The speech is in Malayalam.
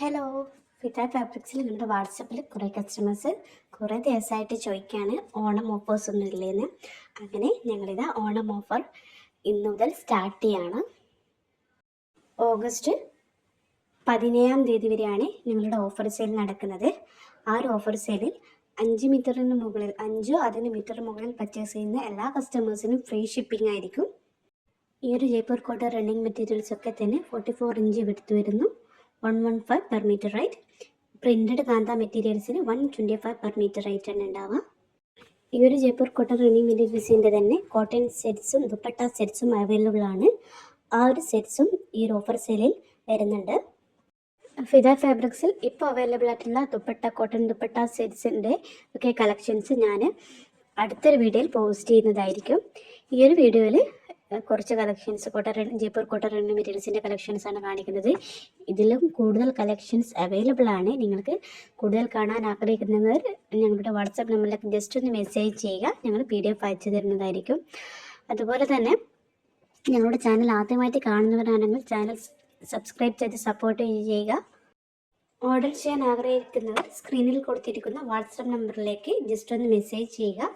ഹലോ, ഫിത ഫാബ്രിക്സിൽ നമ്മുടെ വാട്സപ്പിൽ കുറേ കസ്റ്റമേഴ്സ് കുറേ ദിവസമായിട്ട് ചോദിക്കുകയാണ് ഓണം ഓഫേഴ്സ് ഒന്നും ഇല്ലേന്ന്. അങ്ങനെ ഞങ്ങളിതാ ഓണം ഓഫർ ഇന്നു മുതൽ സ്റ്റാർട്ട് ചെയ്യാണ്. ഓഗസ്റ്റ് 17 തീയതി വരെയാണ് ഞങ്ങളുടെ ഓഫർ സെയിൽ നടക്കുന്നത്. ആ ഒരു ഓഫർ സെയിലിൽ 5 മീറ്ററിന് മുകളിൽ 5 അതിന് മീറ്റർ മുകളിൽ പർച്ചേസ് ചെയ്യുന്ന എല്ലാ കസ്റ്റമേഴ്സിനും ഫ്രീ ഷിപ്പിംഗ് ആയിരിക്കും. ഈ ഒരു ജയ്പൂർ കോട്ടൺ റണ്ണിങ് മെറ്റീരിയൽസ് ഒക്കെ തന്നെ 44 ഇഞ്ച് വിടുത്ത് വരുന്നു. 115 പെർ മീറ്റർ റൈറ്റ്. പ്രിന്റഡ് കാന്ത മെറ്റീരിയൽസിന് 125 പെർ മീറ്റർ റൈറ്റ് ആണ് ഉണ്ടാവുക. ഈ ഒരു ജയ്പൂർ കോട്ടൺ റണ്ണിങ് മെറ്റീരിയൽസിൻ്റെ തന്നെ കോട്ടൺ സെറ്റ്സും ദുപ്പട്ട സെറ്റ്സും അവൈലബിൾ ആണ്. ആ ഒരു സെറ്റ്സും ഈ ഒരു ഓഫർ സെയിലിൽ വരുന്നുണ്ട്. ഫിദ ഫാബ്രിക്സിൽ ഇപ്പോൾ അവൈലബിൾ ആയിട്ടുള്ള കോട്ടൺ ദുപ്പട്ട സെറ്റ്സിൻ്റെ ഒക്കെ കളക്ഷൻസ് ഞാൻ അടുത്തൊരു വീഡിയോയിൽ പോസ്റ്റ് ചെയ്യുന്നതായിരിക്കും. ഈ ഒരു വീഡിയോയിൽ കുറച്ച് കളക്ഷൻസ് ജയ്പൂർ കോട്ടൺ റണ്ണിങ് മെറ്റീരിയൽസിൻ്റെ കളക്ഷൻസ് ആണ് കാണിക്കുന്നത്. ഇതിലും കൂടുതൽ കളക്ഷൻസ് അവൈലബിൾ ആണ്. നിങ്ങൾക്ക് കൂടുതൽ കാണാൻ ആഗ്രഹിക്കുന്നവർ ഞങ്ങളുടെ വാട്സാപ്പ് നമ്പറിലേക്ക് ജസ്റ്റ് ഒന്ന് മെസ്സേജ് ചെയ്യുക, ഞങ്ങൾ PDF അയച്ചു തരുന്നതായിരിക്കും. അതുപോലെ തന്നെ ഞങ്ങളുടെ ചാനൽ ആദ്യമായിട്ട് കാണുന്നവരാണെങ്കിൽ ചാനൽ സബ്സ്ക്രൈബ് ചെയ്ത് സപ്പോർട്ട് ചെയ്യുക. ഓർഡർ ചെയ്യാൻ ആഗ്രഹിക്കുന്നവർ സ്ക്രീനിൽ കൊടുത്തിരിക്കുന്ന വാട്സാപ്പ് നമ്പറിലേക്ക് ജസ്റ്റ് ഒന്ന് മെസ്സേജ് ചെയ്യുക,